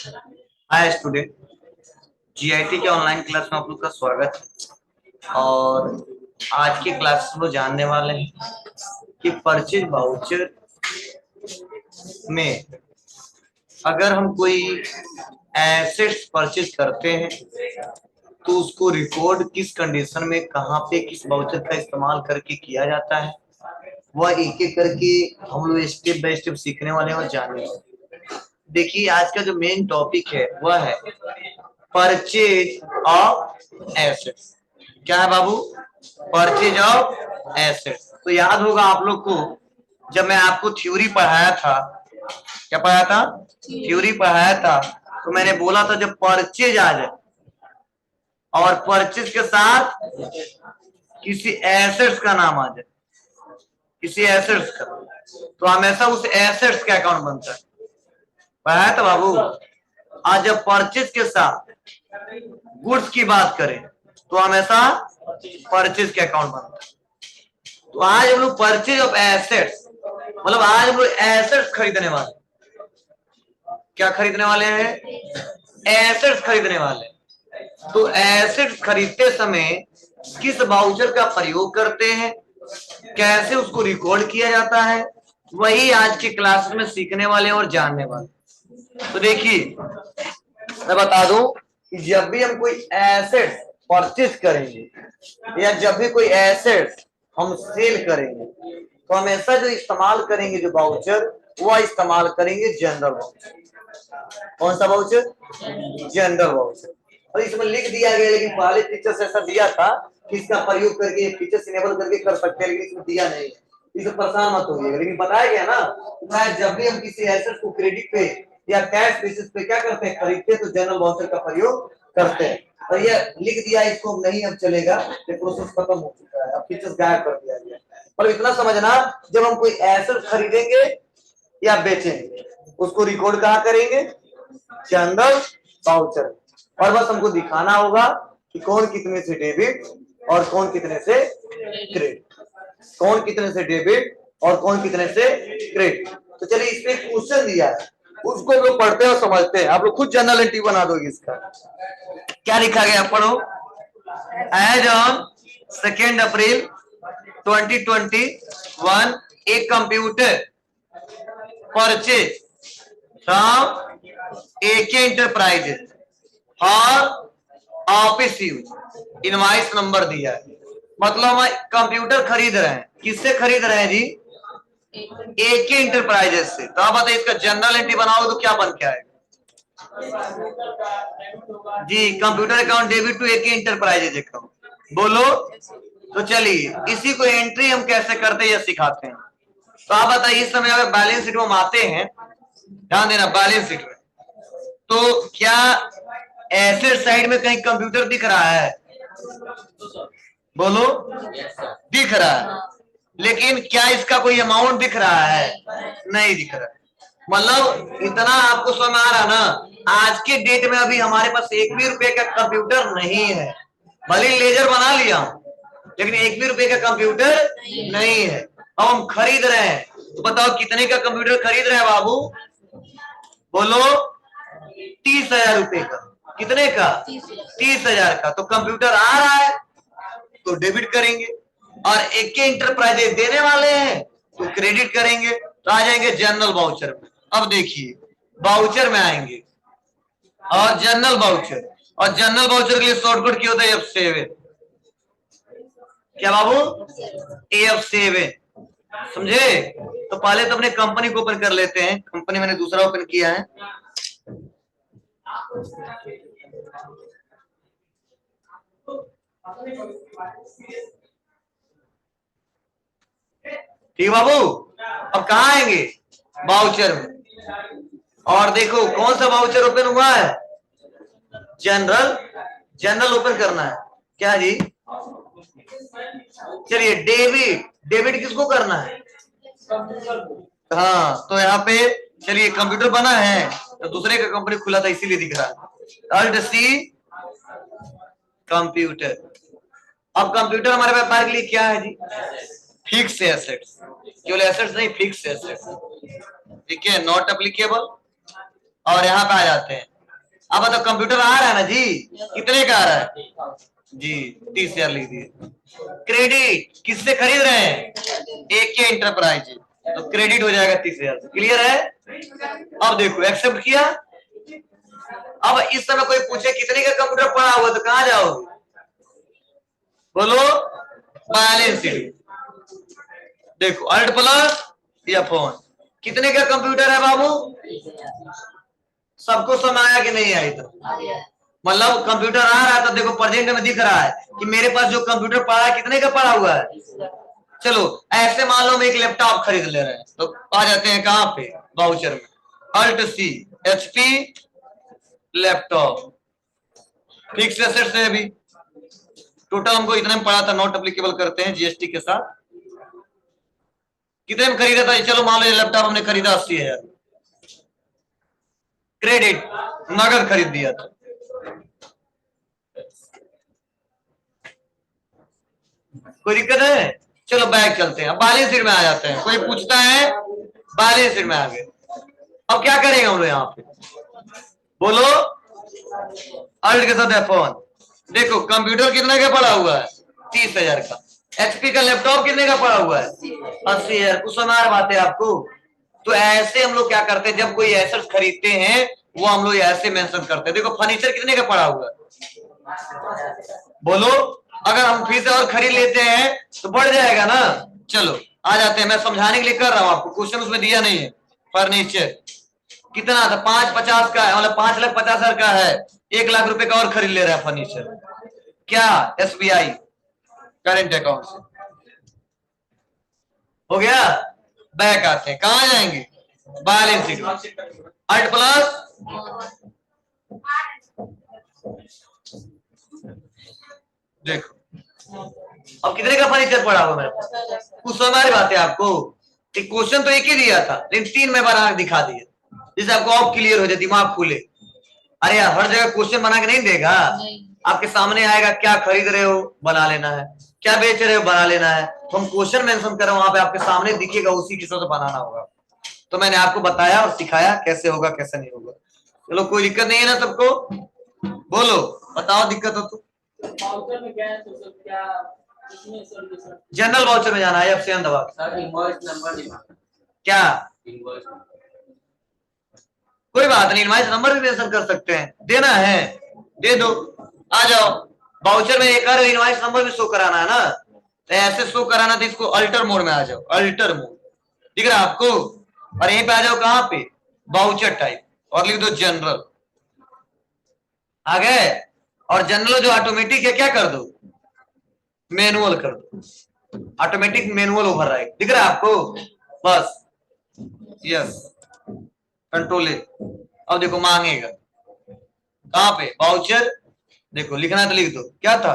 Hi student, GIT के online class में आप लोग का स्वागत है। और आज की क्लास में जानने वाले हैं कि परचेज वाउचर में अगर हम कोई एसेट्स परचेज करते हैं तो उसको रिकॉर्ड किस कंडीशन में, कहाँ पे, किस वाउचर का इस्तेमाल करके किया जाता है, वह एक एक करके हम लोग स्टेप बाय स्टेप सीखने वाले हैं और जानने वाले हैं। देखिए, आज का जो मेन टॉपिक है वह है परचेज ऑफ एसेट्स। क्या है बाबू? Purchase of assets. तो याद होगा आप लोग को, जब मैं आपको थ्योरी पढ़ाया था, क्या पढ़ाया था? थ्योरी पढ़ाया था। तो मैंने बोला था जब परचेज आ जाए और परचेज के साथ किसी एसेट्स का नाम आ जाए, किसी एसेट्स का, तो हमेशा उस एसेट्स का अकाउंट बनता है। पढ़ाया था बाबू। आज जब परचेज के साथ गुड्स की बात करें तो हमेशा परचेज के अकाउंट बनता है। तो आज हम लोग परचेज ऑफ एसेट्स, मतलब आज हम लोग एसेट्स खरीदने वाले। क्या खरीदने वाले हैं? एसेट्स खरीदने वाले। तो एसेट्स खरीदते समय किस वाउचर का प्रयोग करते हैं, कैसे उसको रिकॉर्ड किया जाता है, वही आज की क्लास में सीखने वाले और जानने वाले। तो देखिए, मैं बता दूं कि जब भी हम कोई एसेट परचेज करेंगे या जब भी कोई एसेट हम सेल करेंगे तो हमेशा जो इस्तेमाल करेंगे, जो वाउचर, वह इस्तेमाल करेंगे जनरल वाउचर। कौन सा वाउचर? General voucher. और इसमें लिख दिया गया, लेकिन पहले टीचर्स ऐसा दिया था कि इसका प्रयोग करके फीचर्स इनेबल करके कर सकते हैं, लेकिन इसमें दिया नहीं है। इसे परेशान मत होइएगा, लेकिन बताया गया ना, जब भी हम किसी एसेट को क्रेडिट पे या कैश बेसिस पे क्या करते हैं, खरीदते हैं, तो जनरल वाउचर का प्रयोग करते हैं। और ये लिख दिया, इसको नहीं अब चलेगा, ये प्रोसेस खत्म हो चुका है, अब फीचर्स गायब कर दिया गया। और इतना समझना, जब हम कोई एसेट खरीदेंगे या बेचेंगे, उसको रिकॉर्ड कहाँ करेंगे? General voucher. और बस हमको दिखाना होगा कि कौन कितने से डेबिट और कौन कितने से क्रेडिट, कौन कितने से डेबिट और कौन कितने से क्रेडिट। तो चलिए, इस पे क्वेश्चन दिया है, उसको हम लोग पढ़ते हैं और समझते हैं। आप लोग खुद जनरल एंट्री बना दोगे। इसका क्या लिखा गया, पढ़ो। As on 2 April 2021 a computer purchase from AK enterprises और ऑफिस यूज, इनवाइस नंबर दिया है। मतलब हम कंप्यूटर खरीद रहे हैं, किससे खरीद रहे हैं जी? AK एंटरप्राइजेज से। तो आप बताइए, इसका जनरल एंट्री बनाओगे तो क्या बन के आएगा जी? Computer account debit to AK enterprises account. बोलो। तो चलिए, इसी को एंट्री हम कैसे करते हैं ये सिखाते हैं। तो आप बताइए, इस समय अगर बैलेंस शीट में हम आते हैं, ध्यान देना, बैलेंस शीट में तो क्या एसेट साइड में कहीं कंप्यूटर दिख रहा है? बोलो। दिख रहा है, लेकिन क्या इसका कोई अमाउंट दिख रहा है? नहीं दिख रहा है। मतलब इतना आपको समझ आ रहा ना, आज के डेट में अभी हमारे पास 1 भी रुपए का कंप्यूटर नहीं है। भले लेजर बना लिया हूं, लेकिन 1 भी रुपए का कंप्यूटर नहीं है। अब हम खरीद रहे हैं, तो बताओ कितने का कंप्यूटर खरीद रहे हैं बाबू? बोलो। 30,000 रुपए का। कितने का? 30,000 का। तो कंप्यूटर आ रहा है तो डेबिट करेंगे, और AK एंटरप्राइजेज देने वाले हैं तो क्रेडिट करेंगे। तो आ जाएंगे जनरल वाउचर में। अब देखिए, वाउचर में आएंगे और जनरल वाउचर, और जनरल वाउचर के लिए शॉर्टकट क्या होता है? F7। क्या बाबू? F7। समझे? तो पहले तो अपने कंपनी को ओपन कर लेते हैं। कंपनी मैंने दूसरा ओपन किया है। ठीक बाबू। अब कहाँ आएंगे? वाउचर में। और देखो कौन सा वाउचर ओपन हुआ है? जनरल। जनरल ओपन करना है। क्या जी? चलिए, डेबिट। डेबिट किसको करना है? हाँ, तो यहाँ पे चलिए, कंप्यूटर बना है तो दूसरे का कंपनी खुला था इसीलिए दिख रहा है। Alt C computer. अब कंप्यूटर हमारे व्यापार के लिए क्या है जी? Fix assets. केवल एसेट्स नहीं, फिक्स एसेट्स। ठीक है, नॉट एप्लीकेबल। और यहाँ पे आ जाते हैं अब बताओ कंप्यूटर आ रहा है ना जी, कितने का आ रहा है जी? 30,000 लिख दिए। क्रेडिट किससे खरीद रहे हैं? AK एंटरप्राइज, तो क्रेडिट हो जाएगा 30,000 से। क्लियर है? अब देखो एक्सेप्ट किया। अब इस समय कोई पूछे कितने का कंप्यूटर पड़ा हुआ तो कहां जाओगे? बोलो बैलेंस शीट। देखो अल्ट प्लस या फोन, कितने का कंप्यूटर है बाबू? सबको समझ आया कि नहीं आई? तो मतलब कंप्यूटर आ रहा है तो देखो प्रेजेंट में दिख रहा है कि मेरे पास जो कंप्यूटर पड़ा है कितने का पड़ा हुआ है। चलो ऐसे मान लो हम एक लैपटॉप खरीद ले रहे हैं तो आ जाते हैं कहां पे? वाउचर में, alt C HP laptop, fixed assets है। अभी टोटल हमको इतने में पड़ा था, नॉट एप्लीकेबल करते हैं GST के साथ। कितने में खरीदा था? चलो मान लो ये लैपटॉप हमने खरीदा 80,000, क्रेडिट नगद खरीद दिया था। कोई दिक्कत है? चलो बैक चलते हैं, बैलेंस शीट में आ जाते हैं। कोई पूछता है बैलेंस शीट में आ गए, अब क्या करेंगे हम लोग यहाँ पे? बोलो अल्ट के साथ F1। देखो कंप्यूटर कितने का पड़ा हुआ है? 30,000 का। HP का लैपटॉप कितने का पड़ा हुआ है? 80,000। कुछ समझ बात है आपको? तो ऐसे हम लोग क्या करते हैं, जब कोई एसेट्स खरीदते हैं वो हम लोग ऐसे मेंशन करते हैं। देखो फर्नीचर कितने का पड़ा हुआ है? बोलो अगर हम फिर से और खरीद लेते हैं तो बढ़ जाएगा ना। चलो आ जाते हैं, मैं समझाने के लिए कर रहा हूं आपको, क्वेश्चन उसमें दिया नहीं है। फर्नीचर कितना था? 550 का है, मतलब 5,50,000 का है, 1,00,000 रुपए का और खरीद ले रहा है फर्नीचर। क्या? SBI करेंट अकाउंट से हो गया। बैक आते हैं, कहां जाएंगे? Balance sheet, alt plus. देखो अब कितने का फर्नीचर पड़ा हुआ मेरे पास? कुछ समझ बात है आपको? क्वेश्चन तो एक ही दिया था लेकिन 3 में बना के दिखा दिया, जिससे आपको ऑफ क्लियर हो जाए, दिमाग खुले। अरे यार हर जगह क्वेश्चन बना के नहीं देगा, आपके सामने आएगा क्या खरीद रहे हो बना लेना है, क्या बेच रहे हो बना लेना है। तो हम क्वेश्चन मेंशन कर रहे हैं, वहां पे आपके सामने दिखेगा, उसी के हिसाब से बनाना होगा। तो मैंने आपको बताया और सिखाया कैसे होगा कैसे नहीं होगा। चलो कोई दिक्कत नहीं है ना सबको? बोलो बताओ दिक्कत हो तो। जनरल वाउचर में जाना है, F7 दबा क्या? कोई बात नहीं, इनवाइस नंबर भी मेंशन कर सकते हैं, देना है दे दो, आ जाओ। वाउचर में एक इनवाइस नंबर भी शो कराना है ना, तो ऐसे शो कराना, तो इसको अल्टर मोड में आ जाओ, अल्टर मोड दिख रहा है आपको? और यहीं पे आ जाओ कहां पे? वाउचर टाइप, और लिख दो जनरल। आ गए? और जनरल जो ऑटोमेटिक है क्या कर दो? मैनुअल कर दो। ऑटोमेटिक मैनुअल ओवर राइट दिख रहा है आपको? बस यस, कंट्रोल ए। अब देखो मांगेगा कहां पे? वाउचर। देखो लिखना है तो लिख दो, क्या था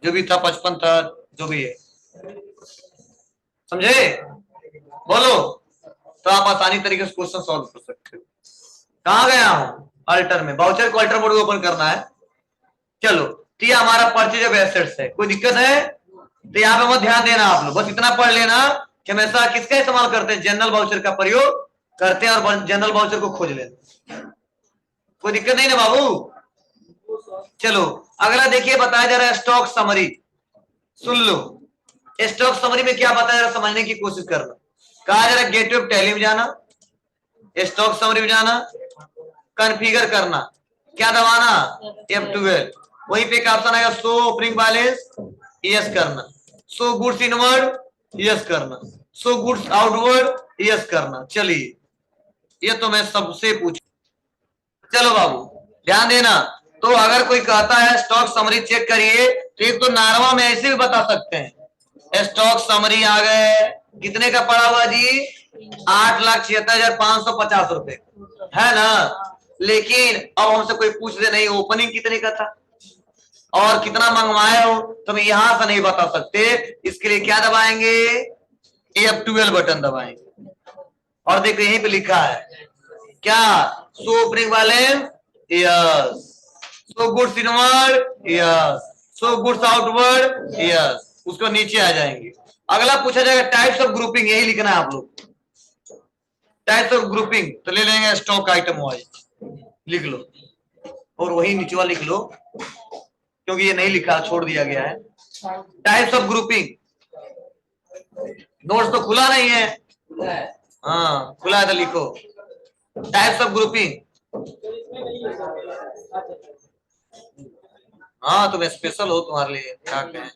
जो भी था, 55 था, जो भी है, समझे? बोलो, तो आप आसानी तरीके से क्वेश्चन सॉल्व कर सकते हो। कहां गया हूं? अल्टर में, वाउचर को अल्टर मोड में ओपन करना है। चलो तो ये हमारा परचेज ऑफ एसेट्स है, कोई दिक्कत है? तो यहाँ पे मत ध्यान देना आप लोग, बस इतना पढ़ लेना कि हमेशा किसका इस्तेमाल करते हैं? जनरल वाउचर का प्रयोग करते हैं, और जनरल वाउचर को खोज लेते। कोई दिक्कत नहीं ना बाबू? चलो अगला देखिए, बताया जा रहा है स्टॉक समरी। सुन लो, स्टॉक समरी में क्या बताया जा रहा है, समझने की कोशिश करना। कहा जा रहा है गेटवे ऑफ टैली में जाना, स्टॉक समरी में जाना, कॉन्फ़िगर करना, क्या दबाना? F12। वहीं पे एक ऑप्शन आएगा शो ओपनिंग बैलेंस, यस करना, शो गुड्स इनवर्ड, यस करना, शो गुड्स आउटवर्ड, यस करना। चलिए ये तो मैं सबसे पूछ, चलो बाबू ध्यान देना। तो अगर कोई कहता है स्टॉक समरी चेक करिए, तो एक तो नारवा में ऐसे भी बता सकते हैं, स्टॉक समरी आ गए, कितने का पड़ा हुआ जी? 8,76,550 रुपए है ना। लेकिन अब हमसे कोई पूछ दे नहीं ओपनिंग कितने का था और कितना मंगवाए हो, तो हम यहां से नहीं बता सकते। इसके लिए क्या दबाएंगे? F12 बटन दबाएंगे, और देखो यहीं पे लिखा है क्या? Show opening balance, yes, show goods inward, yes, show goods outward, yes. उसको नीचे आ जाएंगे। अगला पूछा जाएगा टाइप्स ऑफ ग्रुपिंग, यही लिखना है आप लोग, टाइप्स ऑफ ग्रुपिंग। तो ले लेंगे स्टॉक आइटम वाइज, लिख लो और वही निचवा लिख लो, क्योंकि ये नहीं लिखा, छोड़ दिया गया है। टाइप्स ऑफ ग्रुपिंग, नोट्स तो खुला नहीं है, हाँ खुला है तो लिखो। टाइप्स ऑफ ग्रुपिंग, हाँ तुम स्पेशल हो, तुम्हारे लिए क्या कहें।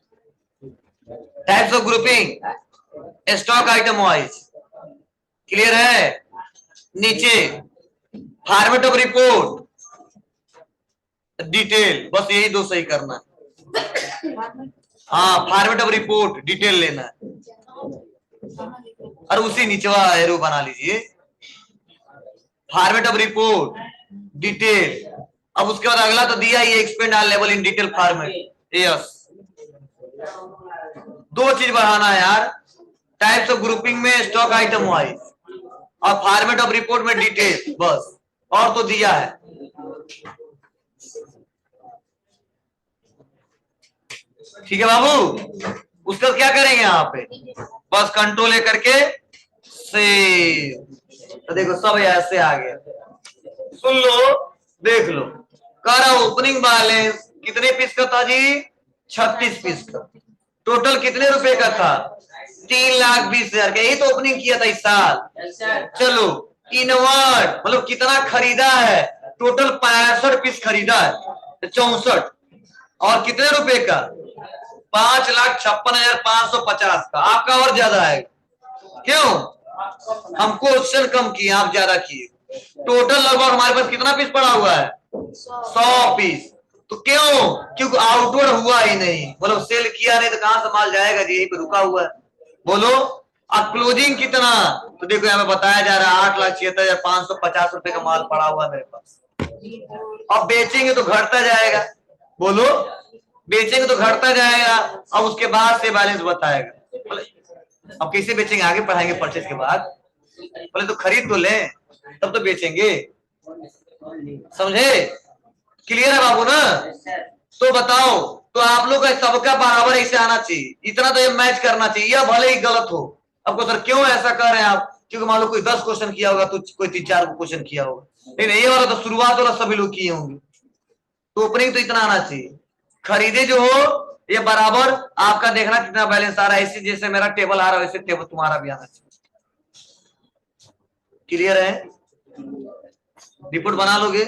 Types of grouping stock item wise, clear है। नीचे फॉर्मेट ऑफ रिपोर्ट, डिटेल, बस यही दो सही करना है। हाँ फॉर्मेट ऑफ रिपोर्ट डिटेल लेना है, और उसी निचवा एरो बना लीजिए, फॉर्मेट ऑफ रिपोर्ट डिटेल। अब उसके बाद अगला तो दिया ही, expand all level in detail format, yes. दो चीज बढ़ाना है यार, टाइप्स ऑफ ग्रुपिंग में स्टॉक आइटम वाइज और फॉर्मेट ऑफ रिपोर्ट में डिटेल, बस, और तो दिया है। ठीक है बाबू, उसका क्या करेंगे यहाँ पे, बस कंट्रोल ए करके सेव, तो देखो सब ऐसे आ गया। सुन लो, देख लो, कह रहा ओपनिंग बैलेंस कितने पीस का था जी, 36 पीस का। टोटल कितने रुपए का था, 3,20,000 का। यही तो ओपनिंग किया था इस साल। चलो इनवर्ड मतलब कितना खरीदा है, टोटल 65 पीस खरीदा है, 64, और कितने रुपए का, 5,56,550 का। आपका और ज्यादा है, क्यों, हमको क्वेश्चन कम किए, आप ज्यादा किए। टोटल लगभग हमारे पास कितना पीस पड़ा हुआ है, 100 पीस। तो क्यों, क्योंकि आउटवर्ड हुआ ही नहीं, मतलब सेल किया नहीं तो कहां से माल जाएगा जी, यही पे रुका हुआ है। बोलो, अब क्लोजिंग कितना, तो देखो यहाँ पे बताया जा रहा है 8,76,550 रुपए का माल पड़ा हुआ है मेरे पास। अब बेचेंगे तो घटता जाएगा, बोलो, बेचेंगे तो घटता जाएगा। अब उसके बाद से बैलेंस बताएगा। अब कैसे बेचेंगे, आगे पढ़ाएंगे परचेज के बाद, पहले तो खरीद तो लें तब तो बेचेंगे, समझे। क्लियर है बाबू ना। तो बताओ, तो आप लोग का सबका बराबर ऐसे आना चाहिए, इतना तो ये मैच करना चाहिए, या भले ही गलत हो। आपको सर क्यों ऐसा कर रहे हैं आप, क्योंकि मान लो कोई 10 क्वेश्चन किया होगा तो कोई 3-4 क्वेश्चन किया होगा, लेकिन ये वाला तो शुरुआत वाला सभी लोग किए होंगे, तो ओपनिंग तो इतना आना चाहिए। खरीदे जो हो ये बराबर आपका देखना कितना बैलेंस आ रहा है, ऐसे जैसे मेरा टेबल आ रहा है वैसे टेबल तुम्हारा भी आना चाहिए। क्लियर है, रिपोर्ट बना लोगे।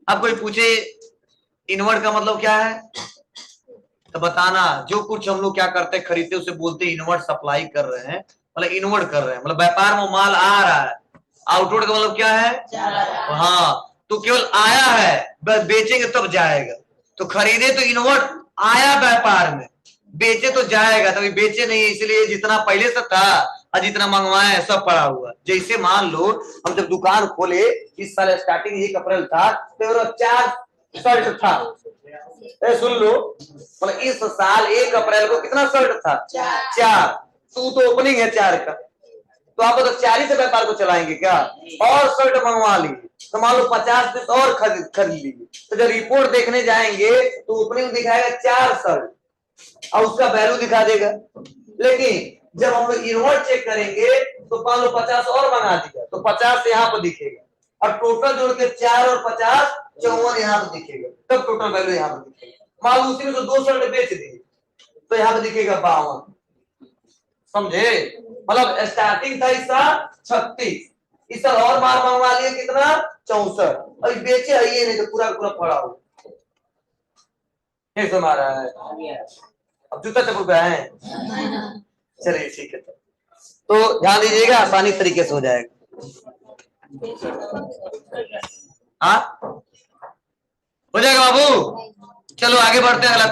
अब कोई पूछे इनवर्ड का मतलब क्या है, तो बताना, जो कुछ हम लोग क्या करते हैं, खरीदते उसे बोलते हैं इनवर्ड सप्लाई कर रहे हैं, मतलब इनवर्ड कर रहे हैं, मतलब व्यापार में माल आ रहा है। आउटवर्ड का मतलब क्या है, हाँ, तो केवल आया है, बेचेंगे तब जाएगा। तो खरीदे तो इनवर्ड आया व्यापार में, बेचे तो जाएगा, तभी बेचे नहीं, इसलिए जितना पहले से था और जितना मंगवाए सब पड़ा हुआ। जैसे मान लो हम जब दुकान खोले, इस साल स्टार्टिंग 1 अप्रैल था, तो 4 शर्ट था, सुन लो, मतलब इस साल 1 अप्रैल को कितना शर्ट था, 4, तो ओपनिंग है 4 का, तो आप तो 4 ही से व्यापार को चलाएंगे क्या, और शर्ट मंगवा ली, तो मान लो 50 पीस और खरीद लीजिए, तो जब रिपोर्ट देखने जाएंगे तो ओपनिंग दिखाएगा 4 शर्ट और उसका वैल्यू दिखा देगा। लेकिन जब हम लोग इनवर्ड चेक करेंगे तो मान लो 50 और मंगा दिया, तो 50 यहाँ पर दिखेगा, और टोटल जोड़ के 4 और 50 54 यहाँ पर दिखेगा, तब टोटल वैल्यू यहाँ पर दिखेगा। मान लो उसी में तो 2 शर्ट बेच दिए तो यहाँ पर दिखेगा 52, समझे। मतलब स्टार्टिंग था इसका 36, इस साल और माल मंगवा लिए कितना 64, और बेचे है ये नहीं तो पूरा पूरा पड़ा हो, ये समझ रहा है। अब जूता चप्पल पे है, चलिए ठीक है, तो ध्यान दीजिएगा, आसानी तरीके से हो जाएगा। हाँ हो जाएगा बाबू, चलो आगे बढ़ते हैं।